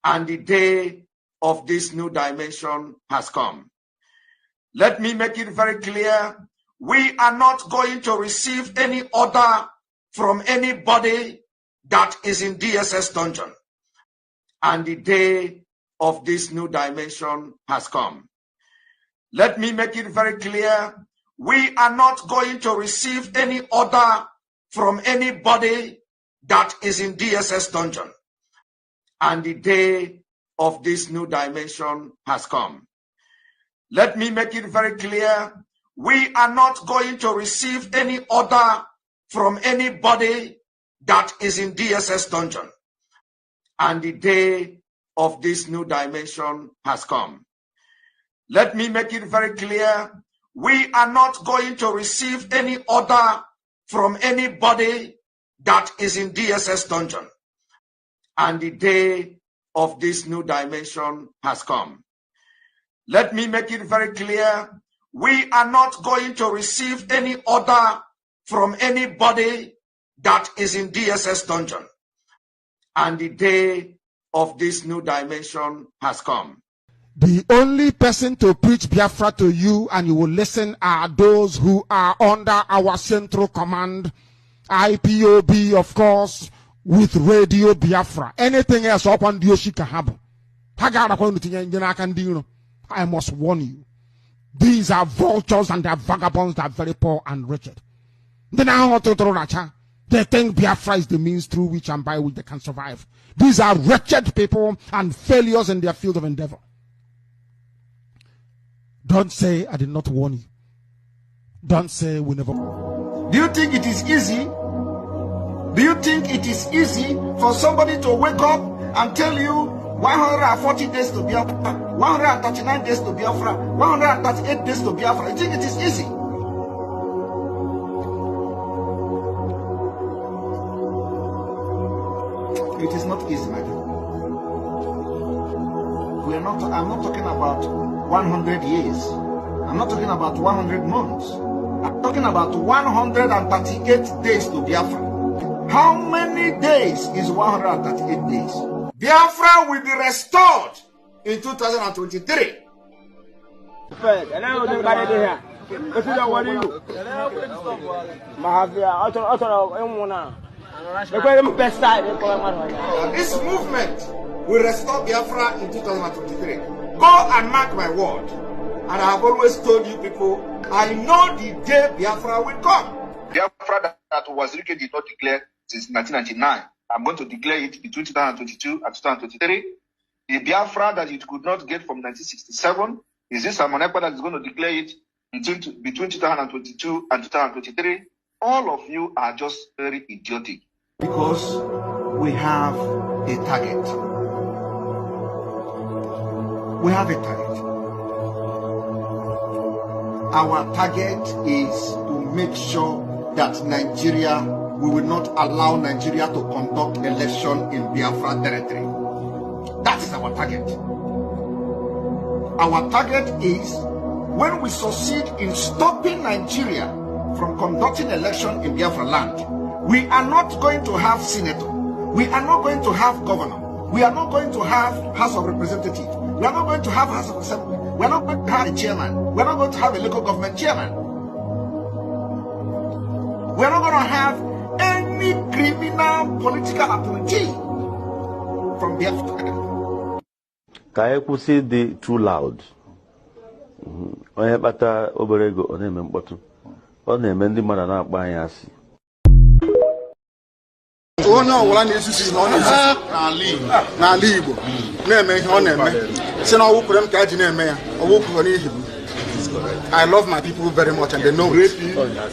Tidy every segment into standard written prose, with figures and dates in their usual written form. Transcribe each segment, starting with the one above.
and the day of this new dimension has come. Let me make it very clear, we are not going to receive any order from anybody that is in DSS dungeon. And the day of this new dimension has come. Let me make it very clear, we are not going to receive any order from anybody that is in DSS dungeon. And the day of this new dimension has come. Let me make it very clear, we are not going to receive any order from anybody that is in DSS dungeon. And the day of this new dimension has come. Let me make it very clear, we are not going to receive any order from anybody that is in DSS dungeon. And the day of this new dimension has come. Let me make it very clear, we are not going to receive any order from anybody that is in DSS dungeon. And the day of this new dimension has come. The only person to preach Biafra to you and you will listen are those who are under our central command, IPOB, of course, with Radio Biafra. Anything else upon Dioshika I must warn you. These are vultures and they are vagabonds that are very poor and wretched. They think Biafra is the means through which and by which they can survive. These are wretched people and failures in their field of endeavor. Don't say I did not warn you. Don't say we never. Do you think it is easy? Do you think it is easy for somebody to wake up and tell you 140 days to Biafra, 139 days to Biafra, 138 days to Biafra? You think it is easy? It is not easy, my friend. I'm not talking about 100 years. I'm not talking about 100 months. I'm talking about 138 days to Biafra. How many days is 138 days? Biafra will be restored in 2023. This movement will restore Biafra in 2023. Go and mark my word. And I have always told you people, I know the day Biafra will come. Biafra that was did not declare since 1999. I'm going to declare it between 2022 and 2023. The Biafra that it could not get from 1967 is this Amonepa that is going to declare it between 2022 and 2023. All of you are just very idiotic. Because we have a target. We have a target. Our target is to make sure that Nigeria, we will not allow Nigeria to conduct election in Biafra territory. That is our target. Our target is when we succeed in stopping Nigeria from conducting election in Biafra land, we are not going to have senator. We are not going to have governor. We are not going to have House of Representatives. We are not going to have House of Assembly. We are not going to have a chairman. We are not going to have a local government chairman. We are not going to have any criminal political appointee from Biafra. Kayeku say the too loud. Onye bata oberego ọ na-eme mkpọtụ. Ọ na-eme ndị mmadụ na-akpa anyị asị. Onye ọwụla na-esusi n'ala Igbo na-eme ihe ọ na-eme si na ọwụkwere m ka a ji na-eme ya ọwụkwere n'ihi m. I love my people very much and they know it.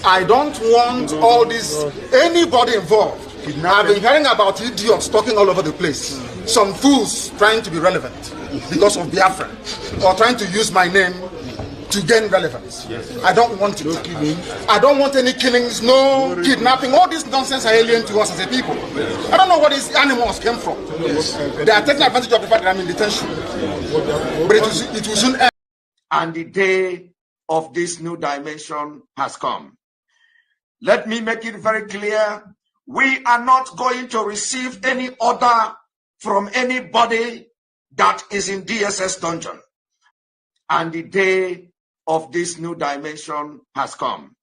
I don't want all this, anybody involved. I've been hearing about idiots talking all over the place. Some fools trying to be relevant because of Biafra or trying to use my name to gain relevance. I don't want it. I don't want any killings, no kidnapping. All this nonsense are alien to us as a people. I don't know where these animals came from. They are taking advantage of the fact that I'm in detention. But it will soon end. And the day of this new dimension has come. Let me make it very clear, we are not going to receive any order from anybody that is in DSS dungeon. And the day of this new dimension has come.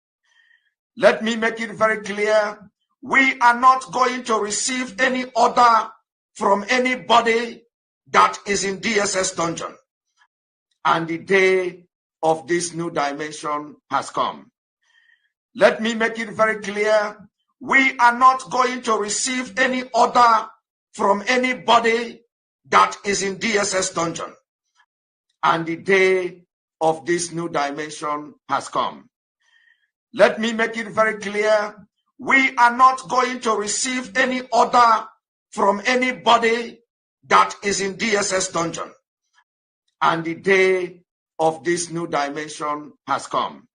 Let me make it very clear. We are not going to receive any order from anybody that is in DSS dungeon. And the day of this new dimension has come. Let me make it very clear. We are not going to receive any order from anybody that is in DSS dungeon. And the day of this new dimension has come. Let me make it very clear. We are not going to receive any order from anybody that is in DSS dungeon. And the day of this new dimension has come.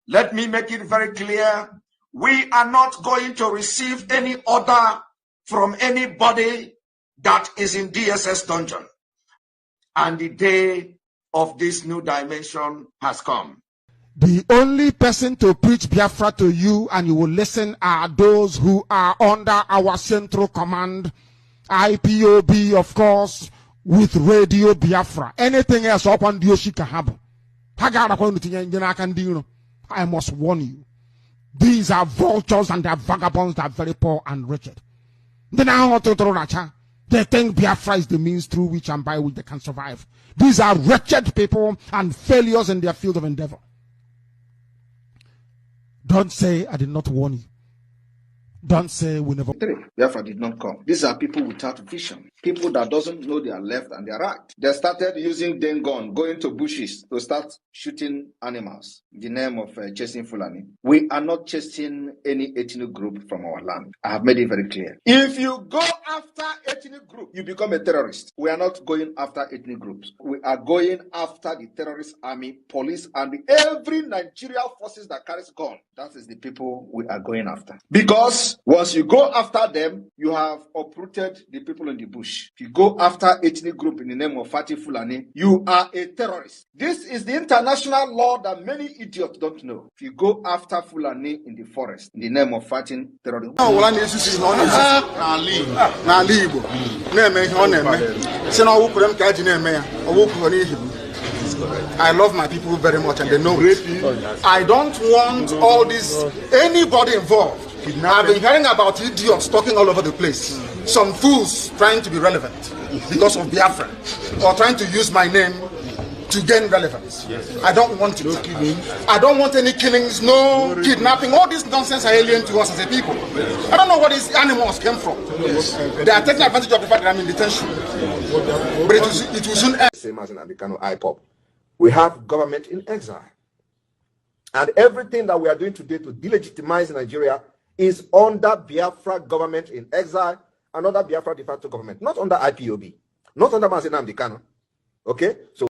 Let me make it very clear. We are not going to receive any order from anybody that is in DSS dungeon. And the day of this new dimension has come. The only person to preach Biafra to you and you will listen are those who are under our central command, IPOB, of course, with Radio Biafra. Anything else up on Dioshika I must warn you. These are vultures and they are vagabonds that are very poor and wretched. They think Biafra is the means through which and by which they can survive. These are wretched people and failures in their field of endeavor. Don't say I did not warn you. Don't say we never. Biafra did not come. These are people without vision. People that doesn't know their left and their right. They started using den gun, going to bushes to start shooting animals in the name of chasing Fulani. We are not chasing any ethnic group from our land. I have made it very clear. If you go after ethnic group, you become a terrorist. We are not going after ethnic groups. We are going after the terrorist army, police, and every Nigerian forces that carries gun. That is the people we are going after. Because once you go after them, you have uprooted the people in the bush. If you go after ethnic group in the name of Fatih Fulani, you are a terrorist. This is the international law that many idiots don't know. If you go after Fulani in the forest in the name of fighting terrorism. I love my people very much and they know it. I don't want all this, anybody involved. I've been hearing about idiots talking all over the place. Some fools trying to be relevant because of Biafra or trying to use my name to gain relevance. I don't want it. I don't want any killings, no kidnapping. All this nonsense are alien to us as a people. I don't know where these animals came from. They are taking advantage of the fact that I'm in detention. But it will soon end. Same as in Nnamdi Kanu IPOB. We have government in exile. And everything that we are doing today to delegitimize Nigeria is under Biafra government in exile and under Biafra de facto government, not under IPOB, not under Mazi Nnamdi Kanu. Okay? So